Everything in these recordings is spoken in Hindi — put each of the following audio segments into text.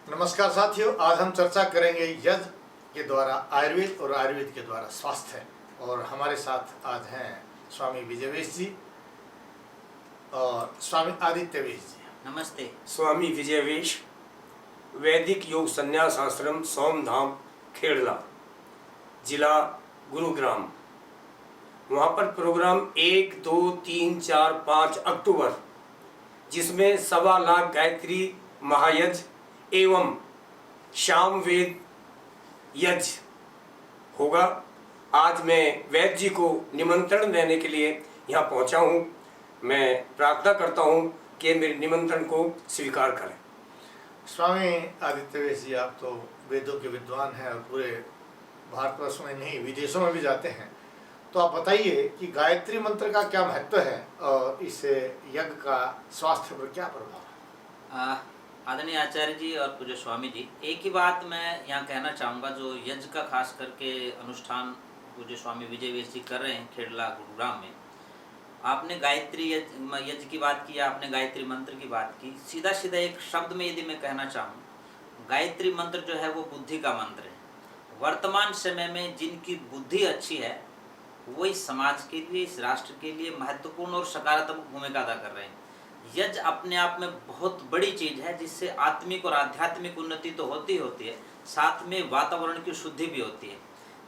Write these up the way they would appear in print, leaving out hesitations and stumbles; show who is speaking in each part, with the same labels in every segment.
Speaker 1: नमस्कार साथियों, आज हम चर्चा करेंगे यज्ञ के द्वारा आयुर्वेद और आयुर्वेद के द्वारा स्वास्थ्य। और हमारे साथ आज हैं स्वामी विजयवेश जी और स्वामी आदित्यवेश जी।
Speaker 2: नमस्ते।
Speaker 3: स्वामी विजयवेश, वैदिक योग संन्यास आश्रम सोमधाम खेड़ला, जिला गुरुग्राम। वहाँ पर प्रोग्राम 1, 2, 3, 4, 5 अक्टूबर, जिसमें 1.25 लाख गायत्री महायज्ञ एवं शाम वेद यज्ञ होगा। आज मैं वैद्य जी को निमंत्रण देने के लिए यहाँ पहुँचा हूँ। मैं प्रार्थना करता हूँ कि मेरे निमंत्रण को स्वीकार करें।
Speaker 1: स्वामी आदित्यवेश जी, आप तो वेदों के विद्वान हैं और पूरे भारतवर्ष में नहीं विदेशों में भी जाते हैं, तो आप बताइए कि गायत्री मंत्र का क्या महत्व है और इससे यज्ञ का स्वास्थ्य पर क्या प्रभाव है।
Speaker 2: आदरणीय आचार्य जी और पूज्य स्वामी जी, एक ही बात मैं यहाँ कहना चाहूँगा। जो यज्ञ का खास करके अनुष्ठान पूज्य स्वामी विजयवेश जी कर रहे हैं खेड़ला गुरुग्राम में, आपने गायत्री यज्ञ की बात की, आपने गायत्री मंत्र की बात की। सीधा सीधा एक शब्द में यदि मैं कहना चाहूँ, गायत्री मंत्र जो है वो बुद्धि का मंत्र है। वर्तमान समय में जिनकी बुद्धि अच्छी है वो इस समाज के लिए, इस राष्ट्र के लिए महत्वपूर्ण और सकारात्मक भूमिका अदा कर रहे हैं। यज्ञ अपने आप में बहुत बड़ी चीज़ है, जिससे आत्मिक और आध्यात्मिक उन्नति तो होती है, साथ में वातावरण की शुद्धि भी होती है।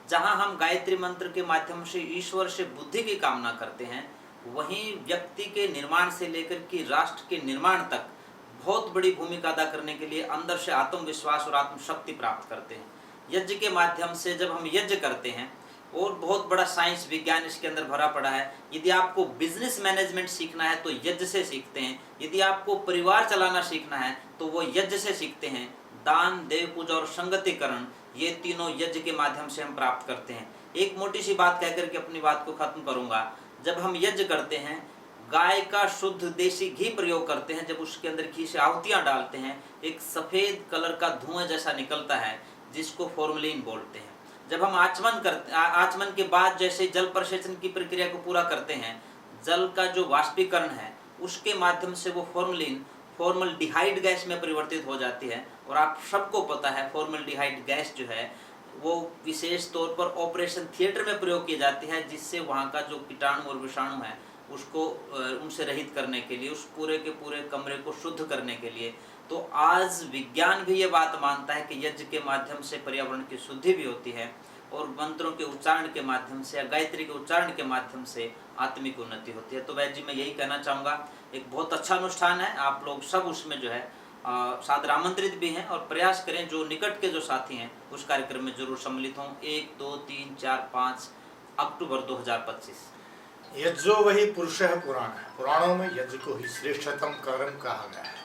Speaker 2: जहाँ हम गायत्री मंत्र के माध्यम से ईश्वर से बुद्धि की कामना करते हैं, वहीं व्यक्ति के निर्माण से लेकर के राष्ट्र के निर्माण तक बहुत बड़ी भूमिका अदा करने के लिए अंदर से आत्मविश्वास और आत्मशक्ति प्राप्त करते हैं। यज्ञ के माध्यम से जब हम यज्ञ करते हैं, और बहुत बड़ा साइंस विज्ञान इसके अंदर भरा पड़ा है। यदि आपको बिजनेस मैनेजमेंट सीखना है तो यज्ञ से सीखते हैं। यदि आपको परिवार चलाना सीखना है तो वो यज्ञ से सीखते हैं। दान, देव पूजा और संगतिकरण, ये तीनों यज्ञ के माध्यम से हम प्राप्त करते हैं। एक मोटी सी बात कहकर के अपनी बात को खत्म करूंगा। जब हम यज्ञ करते हैं, गाय का शुद्ध देसी घी प्रयोग करते हैं, जब उसके अंदर घी से आहुतियाँ डालते हैं, एक सफ़ेद कलर का धुआं जैसा निकलता है, जिसको फॉर्मलिन बोलते हैं। जब हम आचमन के बाद जैसे जल प्रसेचन की प्रक्रिया को पूरा करते हैं, जल का जो वाष्पीकरण है उसके माध्यम से वो फॉर्मल्डिहाइड गैस में परिवर्तित हो जाती है। और आप सबको पता है फॉर्मल्डिहाइड गैस जो है वो विशेष तौर पर ऑपरेशन थिएटर में प्रयोग की जाती है, जिससे वहाँ का जो कीटाणु और विषाणु है उसको उनसे रहित करने के लिए, उस पूरे के पूरे कमरे को शुद्ध करने के लिए। तो आज विज्ञान भी ये बात मानता है कि यज्ञ के माध्यम से पर्यावरण की शुद्धि भी होती है, और मंत्रों के उच्चारण के माध्यम से या गायत्री के उच्चारण के माध्यम से आत्मिक उन्नति होती है। तो वैद्य जी, मैं यही कहना चाहूँगा, एक बहुत अच्छा अनुष्ठान है। आप लोग सब उसमें जो है सादर आमंत्रित भी हैं, और प्रयास करें जो निकट के जो साथी हैं उस कार्यक्रम में जरूर सम्मिलित हों। 1, 2, 3, 4, 5 अक्टूबर 2025।
Speaker 1: यज्ञो वही पुरुष है पुराण है। पुराणों में यज्ञ को ही श्रेष्ठतम कर्म कहा गया है।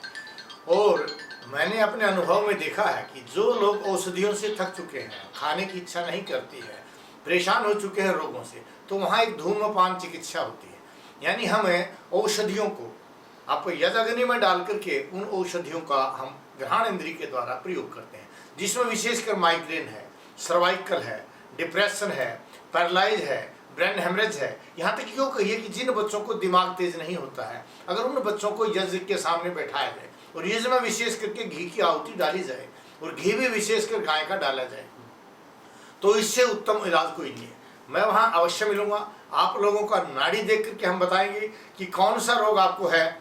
Speaker 1: और मैंने अपने अनुभव में देखा है कि जो लोग औषधियों से थक चुके हैं, खाने की इच्छा नहीं करती है, परेशान हो चुके हैं रोगों से, तो वहाँ एक धूम्रपान चिकित्सा होती है। यानी हमें औषधियों को आप यज्ञ अग्नि में डाल करके उन औषधियों का हम ग्रहण इंद्रिय के द्वारा प्रयोग करते हैं, जिसमें विशेषकर माइग्रेन है, सर्वाइकल है, डिप्रेशन है, पैरालाइज है, ब्रेन हेमरेज है। यहाँ तक क्यों कहिए कि जिन बच्चों को दिमाग तेज नहीं होता है, अगर उन बच्चों को यज्ञ के सामने बैठाया जाए और यज्ञ में विशेष करके घी की आहुति डाली जाए, और घी भी विशेषकर गाय का डाला जाए, तो इससे उत्तम इलाज कोई नहीं है। मैं वहाँ अवश्य मिलूंगा। आप लोगों का नाड़ी देख करके हम बताएंगे कि कौन सा रोग आपको है,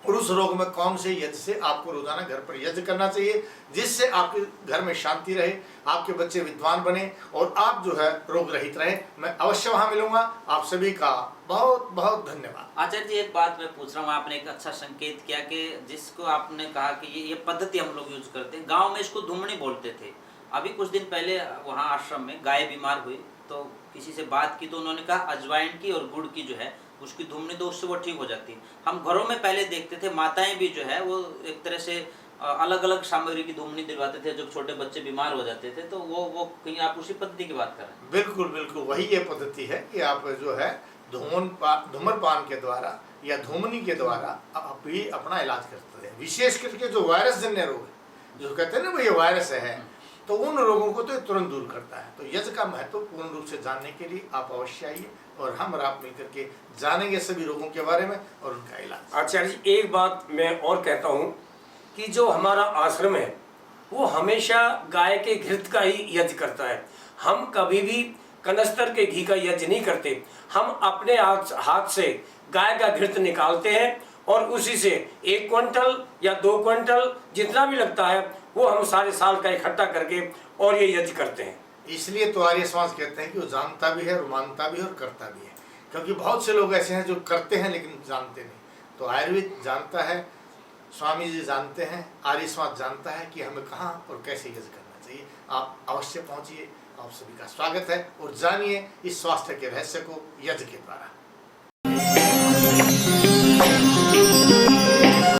Speaker 1: और उस रोग में कौन से यज्ञ से आपको रोजाना घर पर यज्ञ करना चाहिए, जिससे आपके घर में शांति रहे, आपके बच्चे विद्वान बने और आप जो है रोग रहित रहे। मैं अवश्य वहाँ मिलूंगा। आप सभी का बहुत बहुत धन्यवाद।
Speaker 2: आचार्य जी, एक बात मैं पूछ रहा हूँ, आपने एक अच्छा संकेत किया कि जिसको आपने कहा कि ये पद्धति हम लोग यूज करते हैं। गाँव में इसको धुमनी बोलते थे। अभी कुछ दिन पहले वहाँ आश्रम में गाय बीमार हुई, तो किसी से बात की तो उन्होंने कहा अजवाइन की और गुड़ की जो है उसकी धुमनी दो, उससे वो ठीक हो जाती है। हम घरों में पहले देखते थे, माताएं भी जो है वो एक तरह से अलग अलग सामग्री की धुमनी दिलवाते थे जब छोटे बच्चे बीमार हो जाते थे। तो वो कहीं आप उसी पद्धति की बात कर रहे हैं?
Speaker 1: बिल्कुल बिल्कुल वही ये पद्धति है कि आप जो है धूम्रपान के द्वारा या धूमनी के द्वारा आप भी अपना इलाज करते हैं। विशेष करके जो वायरस जन्य रोग है, जो कहते हैं ना भाई वायरस है, तो उन रोगों को तो ये तुरंत दूर करता है। तो यज्ञ का महत्व पूर्ण रूप से जानने के लिए आप अवश्य आइए और हम और आप मिलकर के जानेंगे सभी रोगों के बारे में और उनका इलाज।
Speaker 3: आचार्य जी, एक बात मैं और कहता हूँ कि जो हमारा आश्रम है वो हमेशा गाय के घृत का ही यज्ञ करता है। हम कभी भी कनस्तर के घी का यज्ञ नहीं करते। हम अपने हाथ से गाय का घृत निकालते हैं और उसी से 1 क्विंटल या 2 क्विंटल जितना भी लगता है वो हम सारे साल का इकट्ठा करके और ये यज्ञ करते हैं।
Speaker 1: इसलिए तो आर्य समाज कहते हैं कि वो जानता भी है और मानता भी है और करता भी है, क्योंकि बहुत से लोग ऐसे हैं जो करते हैं लेकिन जानते नहीं। तो आयुर्वेद जानता है, स्वामी जी जानते हैं, आर्य समाज जानता है कि हमें कहाँ और कैसे यज्ञ करना चाहिए। आप अवश्य पहुँचिए, आप सभी का स्वागत है और जानिए इस स्वास्थ्य के रहस्य को यज्ञ के द्वारा।